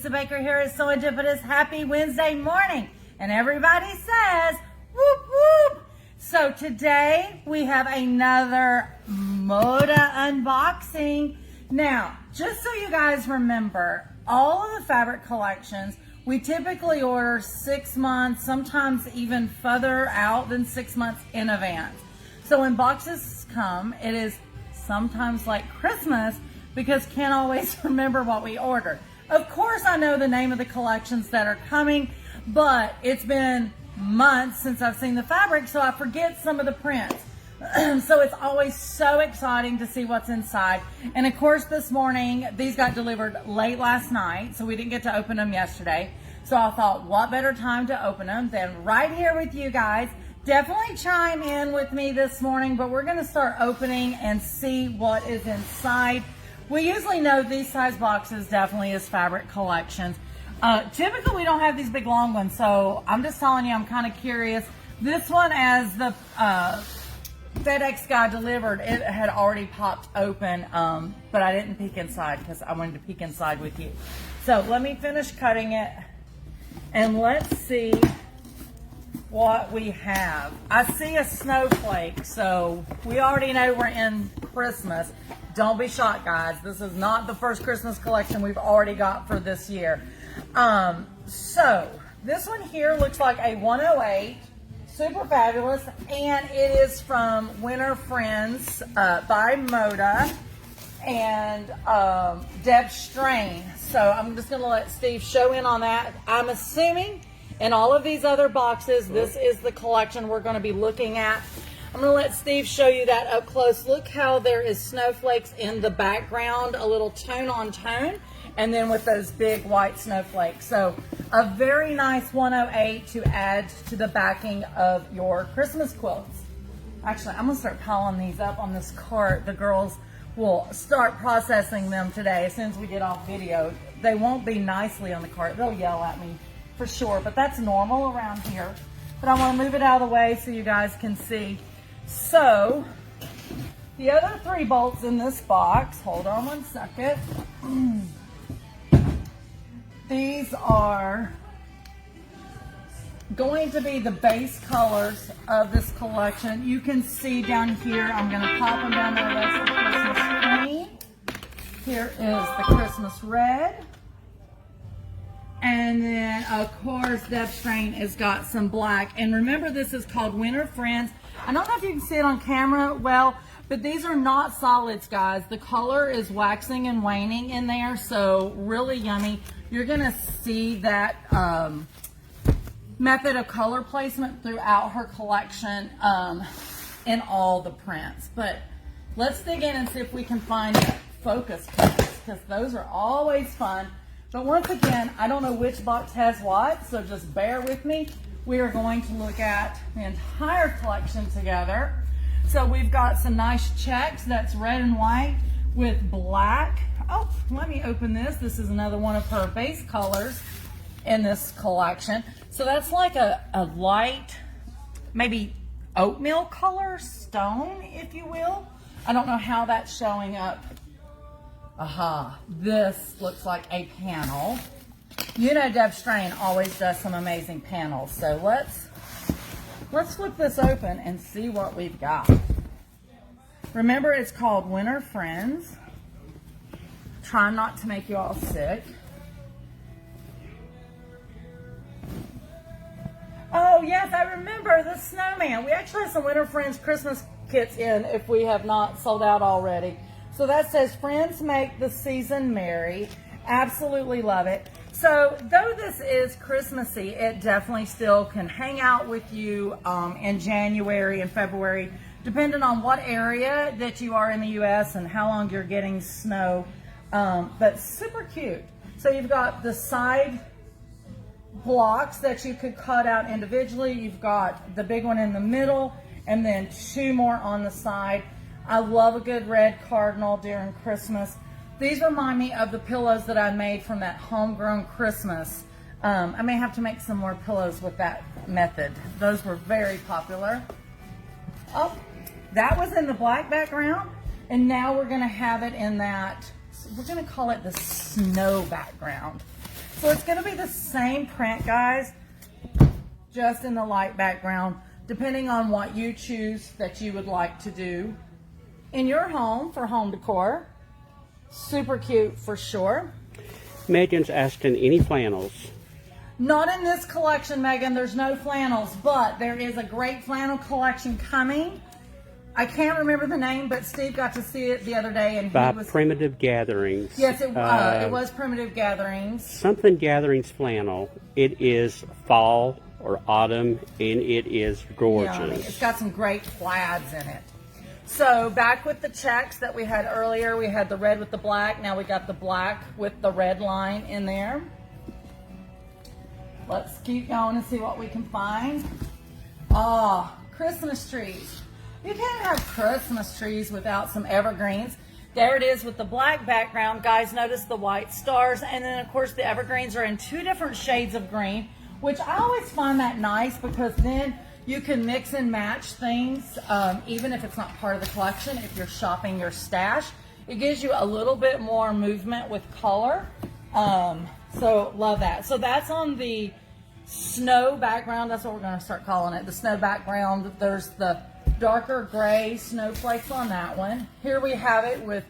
Lisa Baker here at Serendipitous. Happy Wednesday morning. And everybody says, whoop, whoop. So today we have another Moda unboxing. Now, just so you guys remember, all of the fabric collections, we typically order 6 months, sometimes even further out than 6 months in advance. So when boxes come, it is sometimes like Christmas because can't always remember what we ordered. Of course, I know the name of the collections that are coming, but it's been months since I've seen the fabric, so I forget some of the prints. So it's always so exciting to see what's inside. And of course, this morning, these got delivered late last night, so we didn't get to open them yesterday. So I thought, what better time to open them than right here with you guys. Definitely chime in with me this morning, but we're gonna start opening and see what is inside. We usually know these size boxes definitely is fabric collections. Typically we don't have these big long ones, so I'm just telling you, I'm kind of curious. This one, as the FedEx guy delivered, it had already popped open, but I didn't peek inside because I wanted to peek inside with you. So let me finish cutting it and let's see what we have. I see a snowflake, so we already know we're in Christmas. Don't be shocked, guys. This is not the first Christmas collection we've already got for this year. So this one here looks like a 108, super fabulous, and it is from Winter Friends by Moda and Deb Strain. So I'm just gonna let Steve show in on that. I'm assuming in all of these other boxes, this is the collection we're going to be looking at. I'm going to let Steve show you that up close. Look how there is snowflakes in the background, a little tone on tone, and then with those big white snowflakes. So a very nice 108 to add to the backing of your Christmas quilts. Actually, I'm going to start piling these up on this cart. The girls will start processing them today as soon as we get off video. They won't be nicely on the cart. They'll yell at me for sure, but that's normal around here. But I want to move it out of the way so you guys can see. So the other 3 bolts in this box, hold on one second. These are going to be the base colors of this collection. You can see down here, I'm going to pop them down there. That's the Christmas green. Here is the Christmas red. And then, of course, Deb Strain has got some black. And remember, this is called Winter Friends. I don't know if you can see it on camera well, but these are not solids, guys. The color is waxing and waning in there, so really yummy. You're going to see that method of color placement throughout her collection in all the prints. But let's dig in and see if we can find focus prints, because those are always fun. But once again, I don't know which box has what, so just bear with me. We are going to look at the entire collection together. So we've got some nice checks. That's red and white with black. Oh, let me open this. This is another one of her base colors in this collection. So that's like a light, maybe oatmeal color, stone, if you will. I don't know how that's showing up. Aha, this looks like a panel. You know Deb Strain always does some amazing panels. So let's flip this open and see what we've got. Remember, it's called Winter Friends. Try not to make you all sick. Oh yes, I remember the snowman. We actually have some Winter Friends Christmas kits in if we have not sold out already. So that says, friends make the season merry. Absolutely love it. So though this is Christmassy, it definitely still can hang out with you in January and February, depending on what area that you are in the U.S. and how long you're getting snow. But super cute. So you've got the side blocks that you could cut out individually. You've got the big one in the middle and then 2 more on the side. I love a good red cardinal during Christmas. These remind me of the pillows that I made from that homegrown Christmas. I may have to make some more pillows with that method. Those were very popular. Oh, that was in the black background. And now we're gonna have it in that, we're gonna call it the snow background. So it's going to be the same print, guys, just in the light background, depending on what you choose that you would like to do in your home for home decor. Super cute for sure. Megan's asking, any flannels? Not in this collection, Megan. There's no flannels, but there is a great flannel collection coming. I can't remember the name, but Steve got to see it the other day, and By he was Primitive Gatherings. Yes, it was Primitive Gatherings. Something Gatherings flannel. It is fall or autumn, and it is gorgeous. Yummy. It's got some great plaids in it. So back with the checks that we had earlier, we had the red with the black. Now we got the black with the red line in there. Let's keep going and see what we can find. Oh, Christmas trees. You can't have Christmas trees without some evergreens. There it is with the black background. Guys, notice the white stars. And then, of course, the evergreens are in 2 different shades of green, which I always find that nice because then you can mix and match things, even if it's not part of the collection. If you're shopping your stash, it gives you a little bit more movement with color. So love that. So that's on the snow background. That's what we're going to start calling it, the snow background. There's the darker gray snowflakes on that one. Here we have it with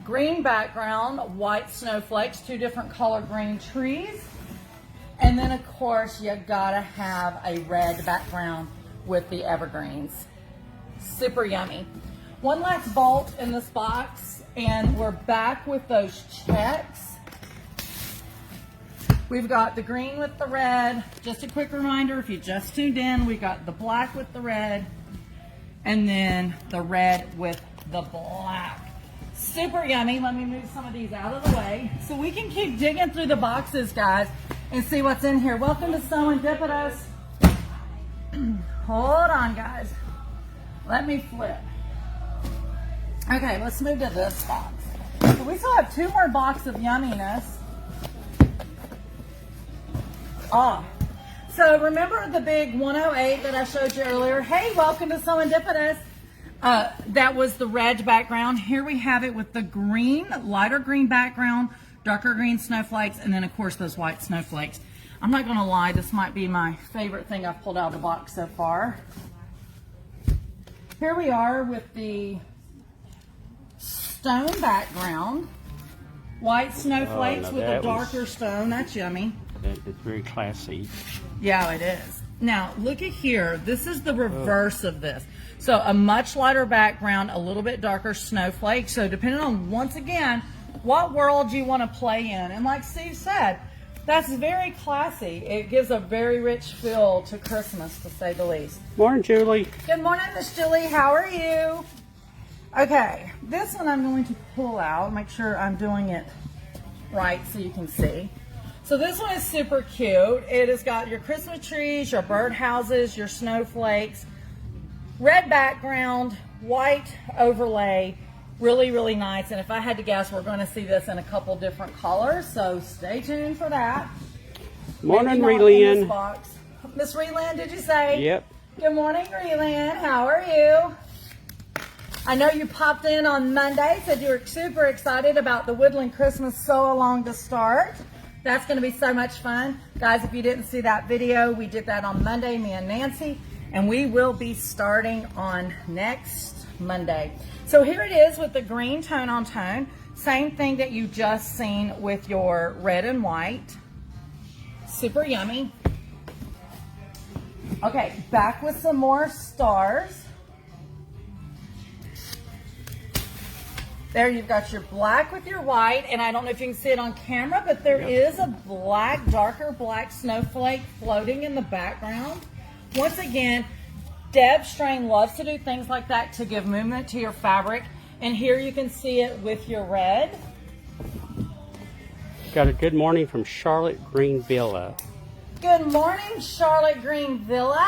green background, white snowflakes, 2 different color green trees. And then, of course, you gotta have a red background with the evergreens. Super yummy. One last bolt in this box, and we're back with those checks. We've got the green with the red. Just a quick reminder, if you just tuned in, we got the black with the red, and then the red with the black. Super yummy. Let me move some of these out of the way so we can keep digging through the boxes, guys, and see what's in here. Welcome to Serendipitous. Hold on, guys. Let me flip. Okay, let's move to this box. So we still have 2 more boxes of yumminess. So remember the big 108 that I showed you earlier? Hey, welcome to Serendipitous. That was the red background. Here we have it with the green, lighter green background, darker green snowflakes, and then of course those white snowflakes. I'm not gonna lie, this might be my favorite thing I've pulled out of the box so far. Here we are with the stone background, white snowflakes with a darker stone. That's yummy. It's very classy. Yeah, it is. Now, look at here. This is the reverse of this. So a much lighter background, a little bit darker snowflake. So depending on, once again, what world you want to play in. And like Steve said, that's very classy. It gives a very rich feel to Christmas, to say the least. Morning, Julie. Good morning, Miss Julie. How are you? Okay, this one I'm going to pull out. Make sure I'm doing it right so you can see. So this one is super cute. It has got your Christmas trees, your birdhouses, your snowflakes, red background, white overlay. Really, really nice. And if I had to guess, we're going to see this in a couple different colors. So stay tuned for that. Morning, Relyn. Miss Relyn, did you say? Yep. Good morning, Relyn. How are you? I know you popped in on Monday, said you were super excited about the Woodland Christmas Sew Along to start. That's going to be so much fun. Guys, if you didn't see that video, we did that on Monday, me and Nancy, and we will be starting on next Monday. So here it is with the green tone on tone. Same thing that you just seen with your red and white. Super yummy. Okay, back with some more stars. There you've got your black with your white, and I don't know if you can see it on camera, but there is a black, darker black snowflake floating in the background. Once again, Deb Strain loves to do things like that to give movement to your fabric, and here you can see it with your red. Got a good morning from Charlotte Green Villa. Good morning, Charlotte Green Villa.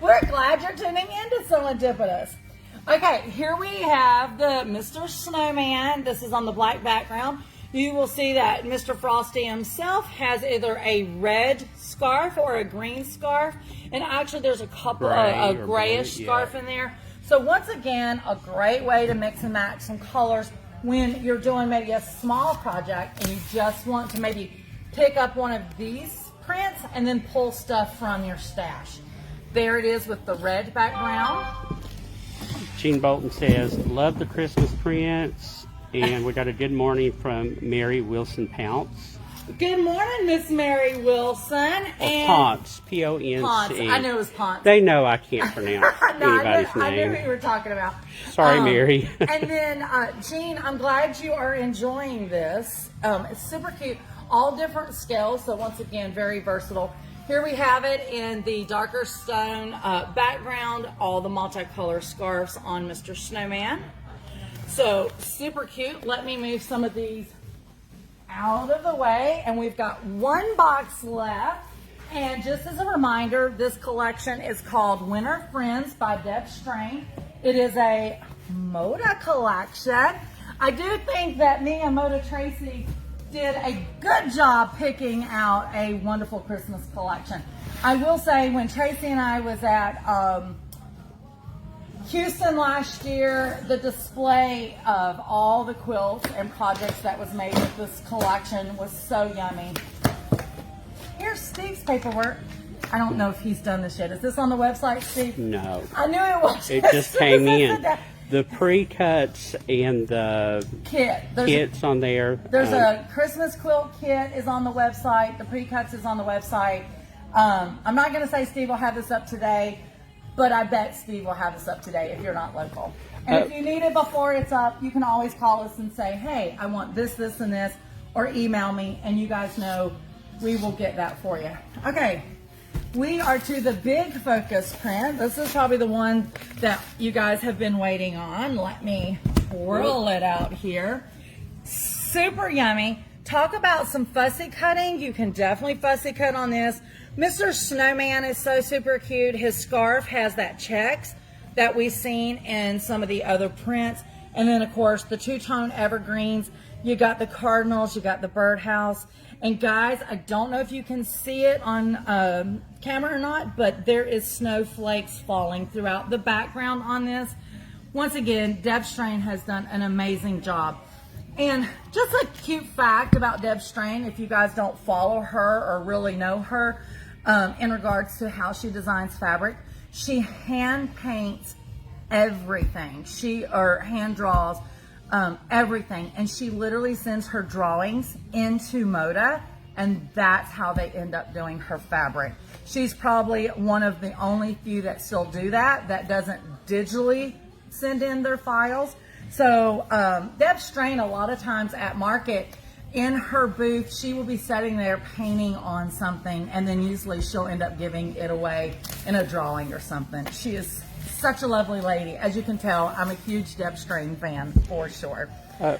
We're glad you're tuning in to Serendipitous. Okay, here we have the Mr. Snowman. This is on the black background. You will see that Mr. Frosty himself has either a red scarf or a green scarf. And actually there's a couple a grayish scarf in there. So once again, a great way to mix and match some colors. when you're doing maybe a small project and you just want to maybe pick up one of these prints and then pull stuff from your stash. There it is with the red background. Gene Bolton says, love the Christmas prints. And we got a good morning from Mary Wilson Pounce. Good morning, Miss Mary Wilson. And Ponce, P-O-N-C. Ponce. I knew it was Ponce. They know I can't pronounce No, anybody's I knew name. who you were talking about. Sorry, Mary. And then, Jean, I'm glad you are enjoying this. It's super cute. All different scales, so once again, very versatile. Here we have it in the darker stone background, all the multicolor scarves on Mr. Snowman. So super cute. Let me move some of these out of the way, and we've got one box left. And just as a reminder, this collection is called Winter Friends by Deb Strain. It is a Moda collection. I do think that me and Moda Tracy did a good job picking out a wonderful Christmas collection. I will say, when Tracy and I was at Houston last year, the display of all the quilts and projects that was made with this collection was so yummy. Here's Steve's paperwork. I don't know if he's done this yet. Is this on the website, Steve? No. I knew it was. It just came in. The pre-cuts and the kits on there. There's a Christmas quilt kit is on the website. The pre-cuts is on the website. I'm not going to say Steve will have this up today, but I bet Steve will have this up today if you're not local. And if you need it before it's up, you can always call us and say, hey, I want this, this, and this, or email me, and you guys know we will get that for you. Okay. We are to the big focus print. This is probably the one that you guys have been waiting on. Let me twirl it out here. Super yummy. Talk about some fussy cutting. You can definitely fussy cut on this. Mr. Snowman is so super cute. His scarf has that checks that we've seen in some of the other prints. And then, of course, the two-tone evergreens. You got the cardinals. You got the birdhouse. And guys, I don't know if you can see it on camera or not, but there is snowflakes falling throughout the background on this. Once again, Deb Strain has done an amazing job. And just a cute fact about Deb Strain, if you guys don't follow her or really know her in regards to how she designs fabric, she hand paints everything. Or hand draws everything, and she literally sends her drawings into Moda, and that's how they end up doing her fabric. She's probably one of the only few that still do that doesn't digitally send in their files. So Deb Strain, a lot of times at market, in her booth, she will be sitting there painting on something, and then usually she'll end up giving it away in a drawing or something. She is such a lovely lady. As you can tell, I'm a huge Deb Strain fan for sure.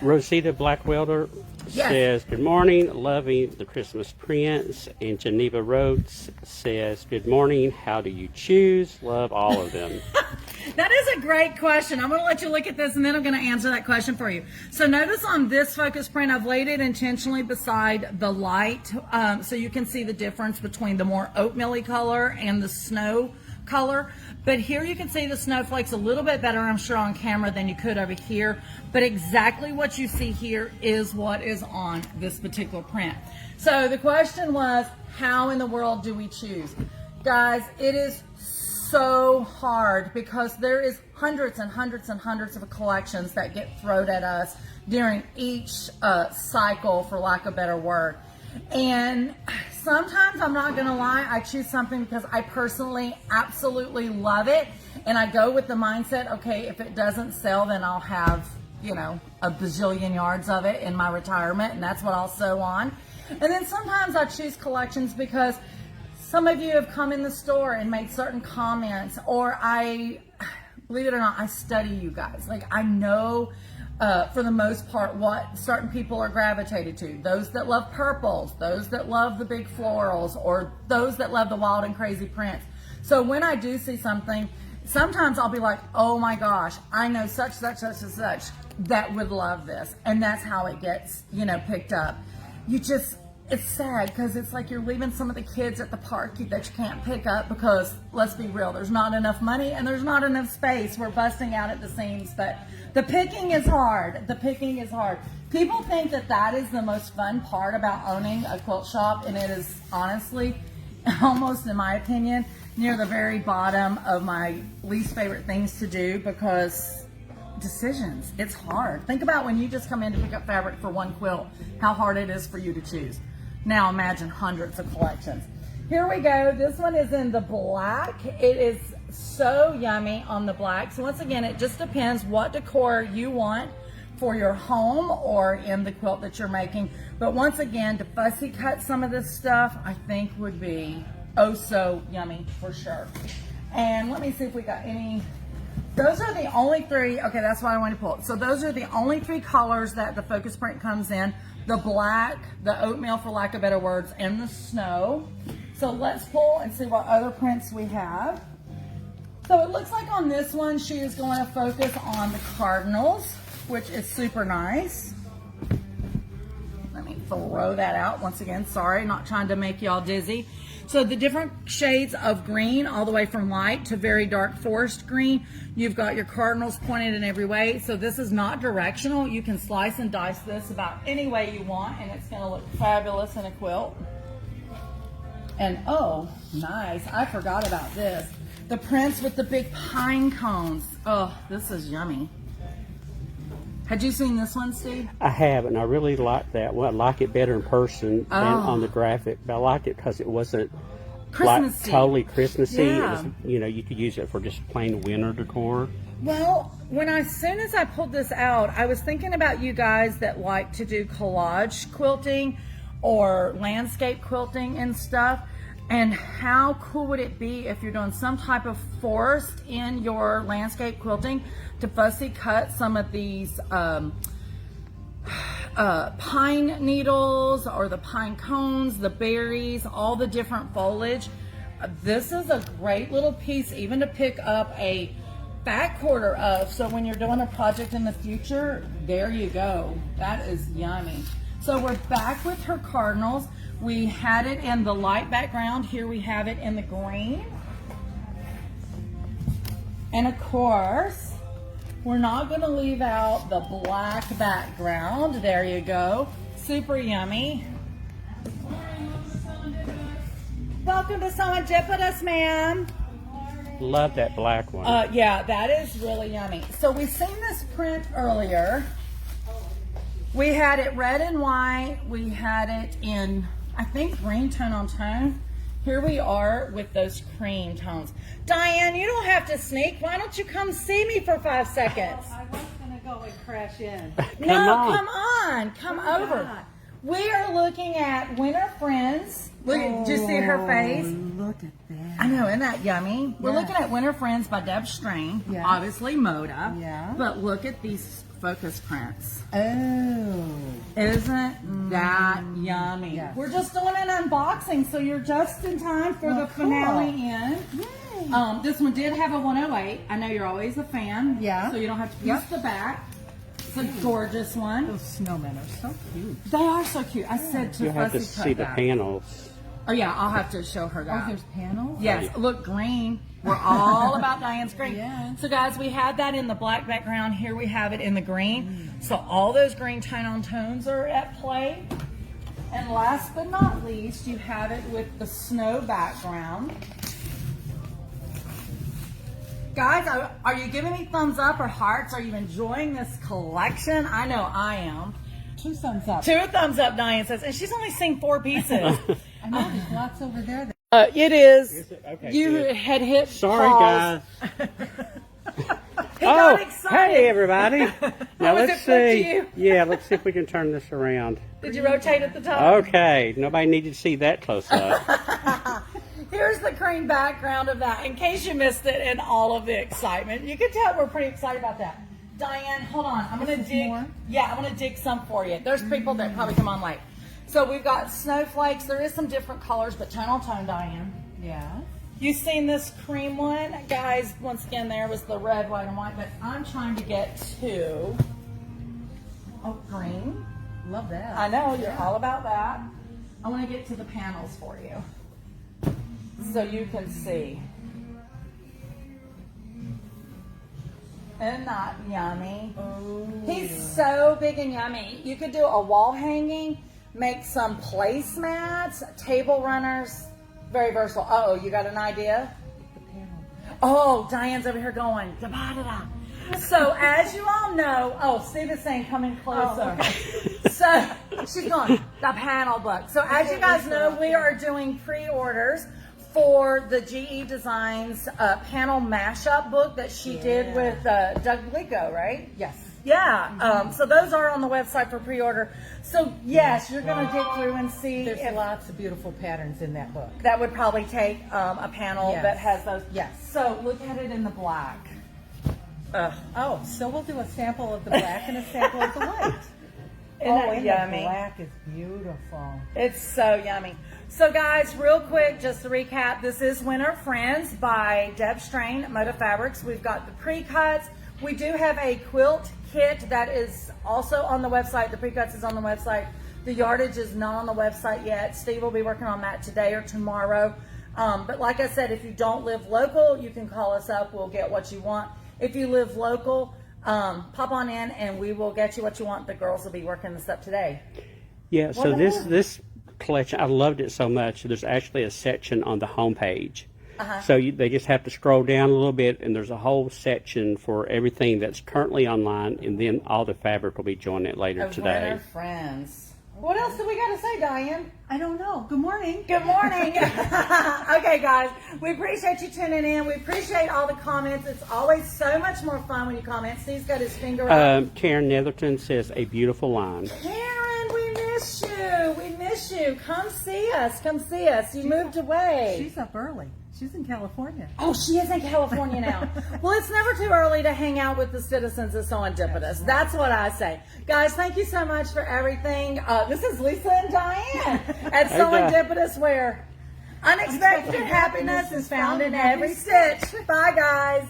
Rosita Blackwelder says, good morning, loving the Christmas prints. And Geneva Rhodes says, good morning, how do you choose? Love all of them. That is a great question. I'm going to let you look at this, and then I'm going to answer that question for you. So notice on this focus print, I've laid it intentionally beside the light so you can see the difference between the more oatmeal-y color and the snow color. But here you can see the snowflakes a little bit better, I'm sure, on camera than you could over here. But exactly what you see here is what is on this particular print. So the question was, how in the world do we choose? Guys, it is so hard because there is hundreds and hundreds and hundreds of collections that get thrown at us during each cycle, for lack of a better word. And sometimes, I'm not going to lie, I choose something because I personally absolutely love it. And I go with the mindset, okay, if it doesn't sell, then I'll have, you know, a bajillion yards of it in my retirement, and that's what I'll sew on. And then sometimes I choose collections because some of you have come in the store and made certain comments, or believe it or not, I study you guys. Like, I know for the most part what certain people are gravitated to. Those that love purples, those that love the big florals, or those that love the wild and crazy prints. So when I do see something, sometimes I'll be like, oh my gosh, I know such, such, such, and such that would love this. And that's how it gets, you know, picked up. it's sad because it's like you're leaving some of the kids at the park that you can't pick up because, let's be real, there's not enough money and there's not enough space. We're busting out at the seams, but the picking is hard. The picking is hard. People think that that is the most fun part about owning a quilt shop, and it is honestly, almost in my opinion, near the very bottom of my least favorite things to do because decisions, it's hard. Think about when you just come in to pick up fabric for one quilt, how hard it is for you to choose. Now imagine hundreds of collections. Here we go. This one is in the black. It is so yummy on the black. So once again, it just depends what decor you want for your home or in the quilt that you're making. But once again, to fussy cut some of this stuff, I think would be oh so yummy for sure. And let me see if we got any. Those are the only three. Okay, that's what I want to pull. So those are the only three colors that the focus print comes in. The black, the oatmeal for lack of better words, and the snow. So let's pull and see what other prints we have. So it looks like on this one, she is going to focus on the cardinals, which is super nice. Let me throw that out once again. Sorry, not trying to make y'all dizzy. So the different shades of green, all the way from light to very dark forest green. You've got your cardinals pointed in every way. So this is not directional. You can slice and dice this about any way you want, and it's gonna look fabulous in a quilt. And oh, nice, I forgot about this. The prints with the big pine cones. Oh, this is yummy. Had you seen this one, Steve? I have, and I really like that. Well, I like it better in person than on the graphic, but I liked it because it wasn't Christmassy. like totally Christmassy. Yeah. It was, you know, you could use it for just plain winter decor. Well, as soon as I pulled this out, I was thinking about you guys that like to do collage quilting or landscape quilting and stuff. And how cool would it be if you're doing some type of forest in your landscape quilting to fussy cut some of these pine needles or the pine cones, the berries, all the different foliage. This is a great little piece even to pick up a back quarter of. So when you're doing a project in the future, there you go. That is yummy. So we're back with her cardinals. We had it in the light background. Here we have it in the green. And of course, we're not going to leave out the black background. There you go. Super yummy. Welcome to Someone Dip with us, ma'am. Love that black one. Yeah, that is really yummy. So we've seen this print earlier. We had it red and white. We had it in, I think, green tone on tone. Here we are with those cream tones. Diane, you don't have to sneak. Why don't you come see me for 5 seconds? I was going to go and crash in. Come on. Come over. We are looking at Winter Friends. Look, did you see her face? Look at that. I know, isn't that yummy? We're Yeah. looking at Winter Friends by Deb Strain. Yeah. Obviously Moda. Yeah. But look at these focus prints. Oh. Isn't that yummy? Yes. We're just doing an unboxing, so you're just in time for the cool. finale in. Yay. This one did have a 108. I know you're always a fan. Yeah. So you don't have to piece Yep. the back. It's a gorgeous one. Those snowmen are so cute. They are so cute. I said to You'll have to Fussy see cut the that. panels. Oh yeah, I'll have to show her Oh, that. there's panels? Yes, look, green. We're all about Diane's green. Yeah. So guys, we had that in the black background. Here we have it in the green. So all those green tone-on tones are at play. And last but not least, you have it with the snow background. Guys, are you giving me thumbs up or hearts? Are you enjoying this collection? I know I am. 2 thumbs up. 2 thumbs up, Diane says. And she's only seen 4 pieces. I know there's lots over there. It is. it? Okay, You good. had hit Sorry, pause. guys. He got Oh, excited. hey, everybody. Now was let's it flipped to see. you? Yeah, let's see if we can turn this around. Did you rotate at the top? Okay, nobody needed to see that close up. Here's the cream background of that, in case you missed it in all of the excitement. You can tell we're pretty excited about that. Diane, hold on. I'm going to dig. more? Yeah, I'm going to dig some for you. There's people that probably come on late. So we've got snowflakes. There is some different colors, but tone on tone, Diane. Yeah. You seen this cream one? Guys, once again, there was the red, white, and white, but I'm trying to get 2. Oh, green. Love that. I know, you're all about that. I want to get to the panels for you so you can see. Isn't that yummy? Oh, He's so big and yummy. You could do a wall hanging, make some placemats, table runners. Very versatile. Oh, you got an idea? the panel. Oh, Diane's over here going, da-ba-da-da. So as you all know, Steve is saying come in closer. So she's going, the panel book. So as you guys know, we are doing pre-orders for the GE Designs panel mashup book that she did with Doug Glico, right? Yes. Yeah. So those are on the website for pre-order. So yes, you're going to dig through and see There's if lots of beautiful patterns in that book. that would probably take a panel Yes. that has those. Yes. So look at it in the black. Oh, so we'll do a sample of the black and a sample of the white. Isn't that and yummy? the black is beautiful. It's so yummy. So guys, real quick, just to recap, this is Winter Friends by Deb Strain, Moda Fabrics. We've got the pre-cuts. We do have a quilt kit that is also on the website. The pre-cuts is on the website. The yardage is not on the website yet. Steve will be working on that today or tomorrow. But like I said, if you don't live local, you can call us up. We'll get what you want. If you live local, pop on in and we will get you what you want. The girls will be working this up today. Yeah, so What this collection, I loved it so much. There's actually a section on the homepage. So they just have to scroll down a little bit, and there's a whole section for everything that's currently online, and then all the fabric will be joined it later today. Winter Friends. What else do we got to say, Diane? I don't know. Good morning. Good morning. Okay, guys, we appreciate you tuning in. We appreciate all the comments. It's always so much more fun when you comment. Steve's got his finger up. Karen Netherton says, a beautiful line. Karen, we miss you. We miss you. Come see us. Come see us. You moved away. She's up early. She's in California. Oh, she is in California now. Well, it's never too early to hang out with the citizens of Serendipitous. That's what I say. Guys, thank you so much for everything. This is Lisa and Diane at Serendipitous, where unexpected happiness is found in every stitch. Bye, guys.